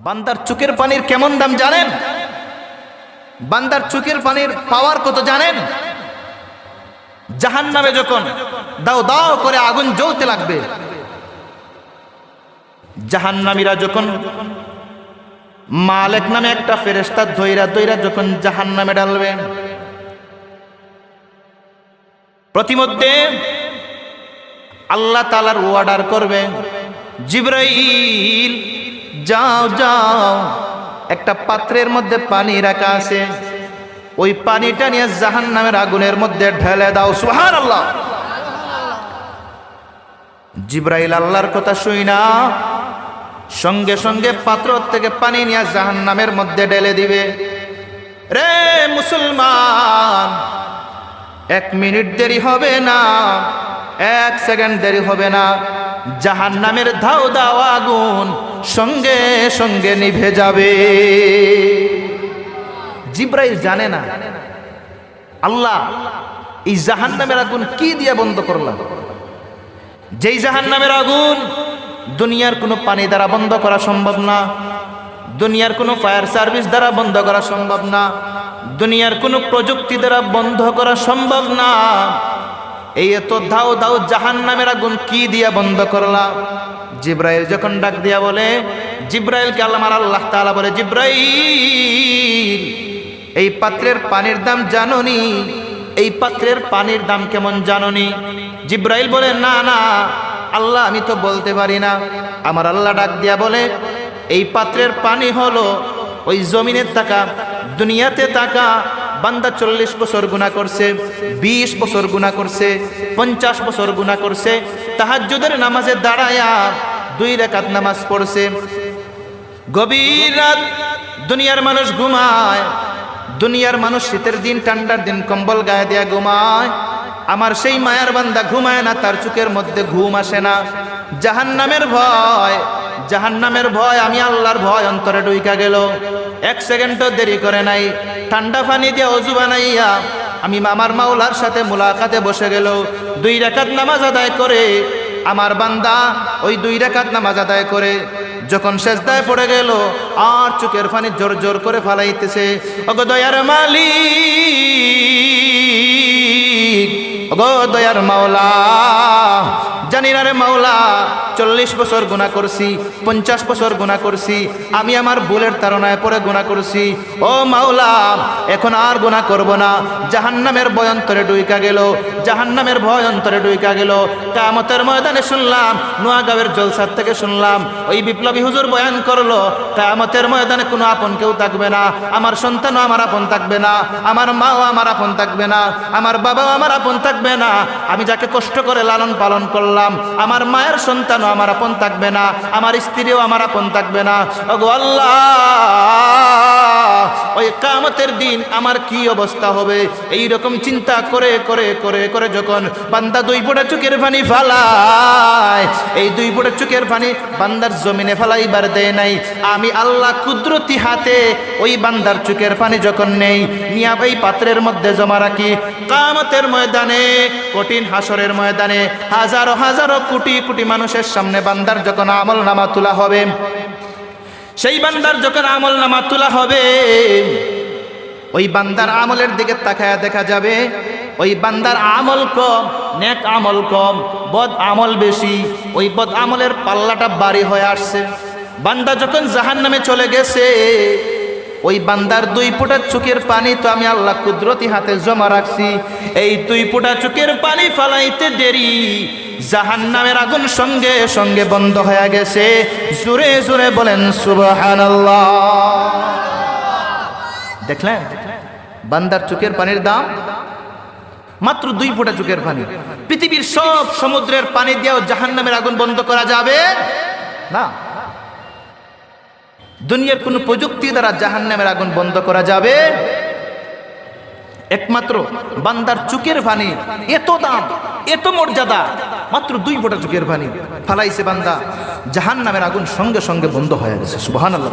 বান্দার চোখের পানির কেমন দাম জানেন? বান্দার চোখের পানির পাওয়ার কত জানেন? জাহান্নামে যখন দাও দাও করে আগুন জ্বলতে লাগবে, জাহান্নামীরা যখন মালিক নামে একটা ফেরেশতা ধইরা ধইরা যখন জাহান্নামে ডালবে, প্রতিমধ্যে আল্লাহ তাআলার অর্ডার করবে, জিবরাইল যাও যাও, একটা পাত্রের মধ্যে পানি রাখা আছে, ওই পানিটা নিয়ে জাহান্নামের আগুনের মধ্যে ঢেলে দাও। সুবহানাল্লাহ। জিবরাইল আল্লাহর কথা শুই না, সঙ্গে সঙ্গে পাত্র থেকে পানি নিয়ে জাহান্নামের মধ্যে ঢেলে দিবে। রে মুসলমান, 1 মিনিট দেরি হবে না, 1 সেকেন্ড দেরি হবে না, জাহান্নামের ধাও দাও আগুন সঙ্গে সঙ্গে নিভে যাবে। জিবরাইল জানে না আল্লাহ এই জাহান্নামের আগুন কি দিয়ে বন্ধ করলাম। যেই জাহান্নামের আগুন দুনিয়ার কোনো পানি দ্বারা বন্ধ করা সম্ভব না, দুনিয়ার কোনো ফায়ার সার্ভিস দ্বারা বন্ধ করা সম্ভব না, দুনিয়ার কোনো প্রযুক্তি দ্বারা বন্ধ করা সম্ভব না। এই এত দাও দাও জাহান্নামের আগুন কি দিয়া বন্ধ করলাম? জিবরাইল যখন ডাক দিয়া বলে, জিবরাইলকে আল্লাহ তাআলা বলে, জিবরাইল এই পাত্রের পানির দাম জানোনি? এই পাত্রের পানির দাম কেমন জানোনি? জিবরাইল বলে, না না আল্লাহ, আমি তো বলতে পারি না। আমার আল্লাহ ডাক দিয়া বলে, এই পাত্রের পানি হলো ওই জমিনের টাকা, দুনিয়াতে টাকা বান্দা 40 বছর গুনাহ করছে, 20 বছর গুনাহ করছে, 50 বছর গুনাহ করছে, তাহাজ্জুদের নামাজে দাঁড়ায়া 2 রাকাত নামাজ পড়ছে, গভীর রাত দুনিয়ার মানুষ ঘুমায়, দুনিয়ার মানুষ শীতের দিন ঠান্ডার দিন কম্বল গায়ে দিয়া ঘুমায়, আমার সেই মায়ার বান্দা ঘুমায় না, তার চোখের মধ্যে ঘুম আসে না। জাহান্নামের ভয়, জাহান্নামের ভয়, আমি আল্লাহর ভয় অন্তরে ঢুইকা গেল। 1 সেকেন্ডও দেরি করে নাই, ঠান্ডা পানি দিয়ে ওযু বানাইয়া আমি আমার মাওলার সাথে মুলাকাতে বসে গেল। 2 রাকাত নামাজ আদায় করে আমার বান্দা ওই 2 রাকাত নামাজ আদায় করে যখন সেজদায় পড়ে গেল, আর চোখের পানি জোর জোর করে ফালাইতেছে, ওগো দয়ার মালিক, ওগো দয়ার মাওলা, জানি না রে মাওলা 40 বছর গুনাহ করছি, 50 বছর গুনাহ করছি, আমি আমার ভুলের তাড়নায় পড়ে গুনাহ করছি, ও মাওলা এখন আর গুনাহ করব না। জাহান্নামের ভয় অন্তরে ঢুইকা গেল, জাহান্নামের ভয় অন্তরে ঢুইকা গেল। কিয়ামতের ময়দানে শুনলাম, নোয়াগাঁওয়ের জলসার থেকে শুনলাম, ওই বিপ্লবী হুজুর বয়ান করলো, কিয়ামতের ময়দানে কোনো আপন কেউ থাকবে না, আমার সন্তানও আমার আপন থাকবে না, আমার মাও আমার আপন থাকবে না, আমার বাবাও আমার আপন থাকবে না, আমি যাকে কষ্ট করে লালন পালন করলাম আমার মায়ের সন্তানও আমার আপন থাকবে না, আমার স্ত্রীও আমার আপন থাকবে না। ওগো আল্লাহ, ওই কিয়ামতের দিন আমার কি অবস্থা হবে? এই রকম চিন্তা করে করে করে করে যখন বান্দা 2 ফোঁটা চোখের পানি ফালায়, এই 2 ফোঁটা চোখের পানি বান্দার জমিনে ফালাইবার দেয় নাই, আমি আল্লাহ কুদরতি হাতে ওই বান্দার চোখের পানি যখন নেই, নিয়া ওই পাত্রের মধ্যে জমা রাখি, কিয়ামতের ময়দানে, কঠিন হাসরের ময়দানে হাজারো হাজারো কোটি কোটি মানুষের সামনে বান্দার যখন আমলনামা তোলা হবে, সেই বান্দার যখন আমলনামা তোলা হবে, ওই বান্দার আমলের দিকে তাকায়া দেখা যাবে ওই বান্দার আমল কম, নেক আমল কম, বদ আমল বেশি, ওই বদ আমলের পাল্লাটা ভারী হয়ে আসছে। বান্দা যখন জাহান্নামে চলে গেছে, ওই বান্দার 2 ফোঁটা চোখের পানি তো আমি আল্লাহ কুদরতি হাতে জমা রাখছি, এই 2 ফোঁটা চোখের পানি ফালাইতে দেরি জাহান্নামের আগুন সঙ্গে সঙ্গে বন্ধ হয়ে গেছে। জোরে জোরে বলেন সুবহানাল্লাহ। দেখলেন বান্দার চোখের পানির দাম? মাত্র 2 ফোঁটা চোখের পানি। পৃথিবীর সব সমুদ্রের পানি দিয়েও জাহান্নামের আগুন বন্ধ করা যাবে না। দুনিয়ার কোন প্রযুক্তি দ্বারা জাহান্নামের আগুন বন্ধ করা যাবে? একমাত্র বান্দার চোখের পানি, এত দাম, এত মর্যাদা, মাত্র 2 ফোঁটা চোখের পানি ফালাইছে বান্দা, জাহান্নামের আগুন সঙ্গে সঙ্গে বন্ধ হয়ে গেছে। সুবহানাল্লাহ।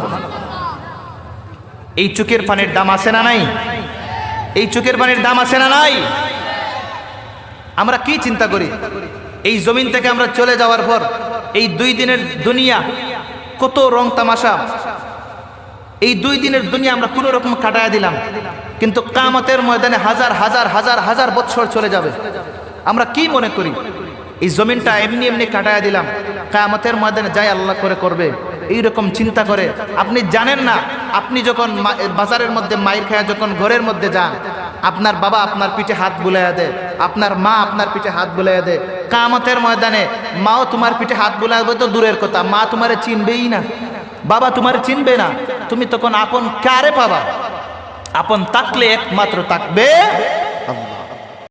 এই চোখের পানির দাম আছে না নাই? এই চোখের পানির দাম আছে না নাই? আমরা কি চিন্তা করি, এই জমিন থেকে আমরা চলে যাওয়ার পর এই 2 দিনের দুনিয়া কত রং তামাশা, এই 2 দিনের দুনিয়া আমরা কোনো রকম কাটায় দিলাম, কিন্তু কিয়ামতের ময়দানে হাজার হাজার হাজার হাজার বছর চলে যাবে। আমরা কি মনে করি এই জমিনটা এমনি এমনি কাটায় দিলাম, কিয়ামতের ময়দানে যাই আল্লাহ করে করবে, এইরকম চিন্তা করে। আপনি জানেন না, আপনি যখন বাজারের মধ্যে মাইর খায় যখন ঘরের মধ্যে যান, আপনার বাবা আপনার পিঠে হাত বুলাইয়া দেয়, আপনার মা আপনার পিঠে হাত বুলাইয়া দেয়। কিয়ামতের ময়দানে মাও তোমার পিঠে হাত বুলাবে তো দূরের কথা, মা তোমারে চিনবেই না, বাবা তোমার চিনবে না। তুমি তখন আপন কারে পাবা? আপন থাকলে একমাত্র থাকবে